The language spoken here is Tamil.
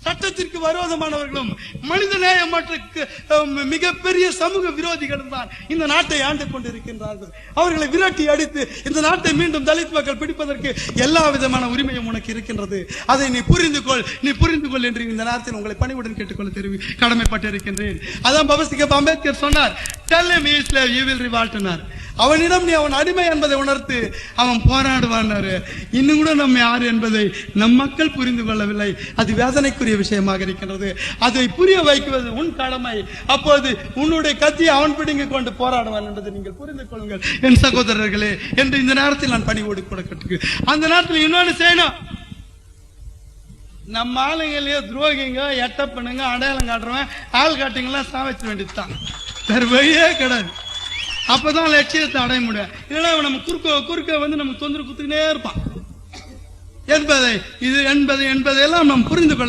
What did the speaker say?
சட்டத்திற்கு விரோதமானவர்களும் மனித நேயமற்ற மிகப்பெரிய சமூக விரோதிகளும் தான் இந்த நாட்டை ஆண்டு கொண்டிருக்கின்றார்கள். அவர்களை விரட்டி அடித்து இந்த நாட்டை மீண்டும் தலித் மக்கள் பிடிப்பதற்கு எல்லா விதமான உரிமையும் உனக்கு இருக்கின்றது. அதை நீ புரிந்து கொள் என்று இந்த நேரத்தில் உங்களை பணிவுடன் கேட்டுக்கொள்ள கடமைப்பட்டிருக்கின்றேன். அதான் பாபா அம்பேத்கர் சொன்னார், tell him he is slave, you will revolt. அவனிடம் நீ அவன் அடிமை என்பதை உணர்த்து, அவன் போராடுவான். இன்னும் கூட நம்ம யார் என்பதை நம் மக்கள் புரிந்து கொள்ளவில்லை. அது வேதனைக்குரிய விஷயமாக இருக்கின்றது. அதை புரிய வைக்குவது உன் கடமை. அப்போது உன்னுடைய கத்தியை அவன் பிடிங்க கொண்டு போராடுவான் என்பதை நீங்கள் புரிந்து கொள்ளுங்கள் என் சகோதரர்களே என்று இந்த நேரத்தில் நான் பணிவோடு கூட கட்டுக்கு. அந்த நேரத்தில் இன்னொன்னு செய்யணும். நம்ம ஆளுங்களையோ துரோகிங்க, எட்டப்பனுங்க, அடையாளம் காட்டுறவன், ஆள் காட்டுங்கெல்லாம் சாவச்ச வேண்டியதுதான். வேற வழியே கிடையாது. அப்பதான் லட்சியத்தை அடைய முடியும். இல்லைன்னா நம்ம குறுக்க வந்து நம்ம தொந்தரவு குத்துக்கிட்டே இருப்பான் என்பதை எல்லாம் நாம் புரிந்து கொள்ள